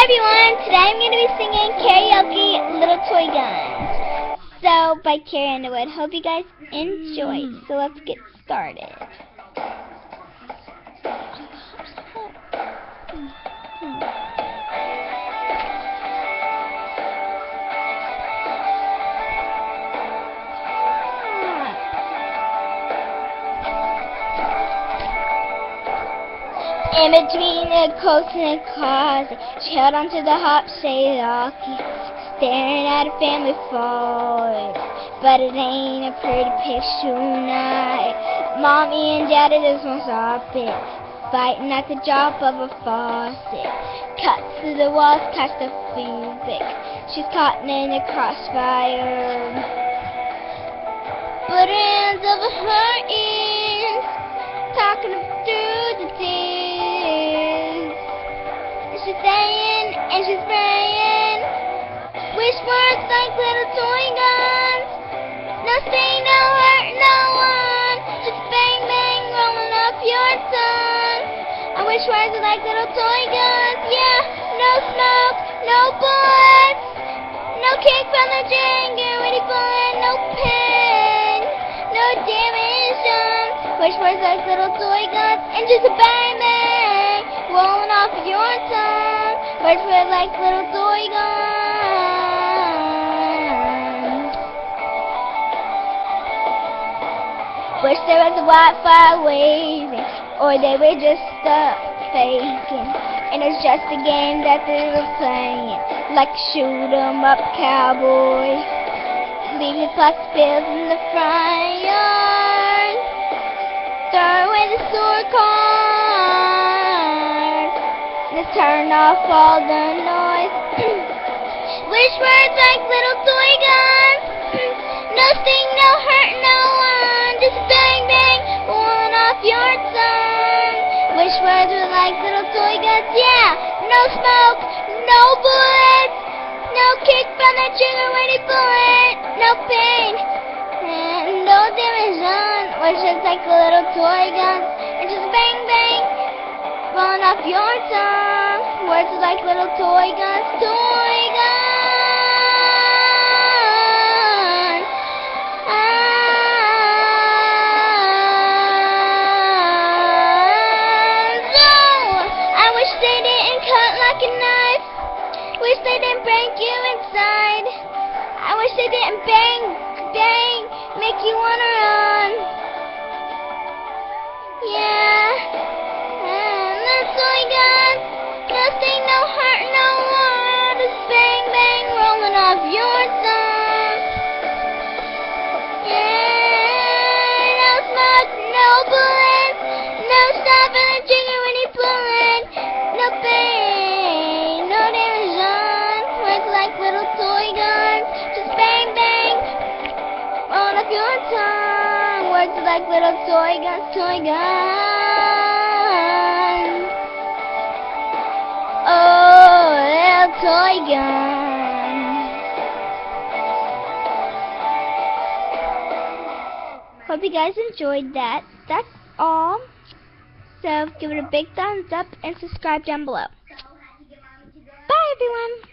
everyone, today I'm going to be singing karaoke Little Toy Guns. So, by Carrie Underwood. Hope you guys enjoy. So let's get started. In between the coats and the closet, she held onto the hop shade walkie, staring at her family photos. But it ain't a pretty picture tonight. Mommy and Daddy just won't stop it, fighting at the drop of a faucet. Cuts through the walls, claustrophobic. She's caught in the crossfire. But hands over her ears, talking through the tears. She's saying and she's praying, wish words like little toy guns. No sting, no hurt, no one. Just bang, bang, rolling up your tongue. I wish words were like little toy guns. Yeah, no smoke, no bullets, no kick from the trigger when you bullet, no pain, no damage done. Wish words like little toy guns and just a bang, bang, rolling off your tongue. Wish words like little toy guns. Wish there was a white fire waving, or they were just faking, and it's just a game that they were playing, like shoot 'em up cowboy. Leave your plastic bills in the front yard, throw away the scorecard, just turn off all the noise. Wish words like little toy guns. No sting, no hurt, no one. Just bang, bang, rolling off your tongue. Wish words were like little toy guns. Yeah, no smoke, no bullets, no kick from the trigger when you bullet, no pain, and no damage done. Wish words like little toy guns and just bang, bang, rolling off your tongue. Words are like little toy guns, toy guns. Wish they didn't break you inside. I wish they didn't bang, bang, make you wanna run. Yeah, and that's all I got. Nothing, no hurt, no one. Just bang, bang, rolling off your tongue. Yeah, no smoke, no bullets, no stopping the trigger when you pull it, no pain, no damage done. Words like little toy guns, just bang, bang, rolling off your tongue. Words like little toy guns, toy guns. Oh, little toy guns. Hope you guys enjoyed that. That's all. So give it a big thumbs up and subscribe down below. Bye, everyone.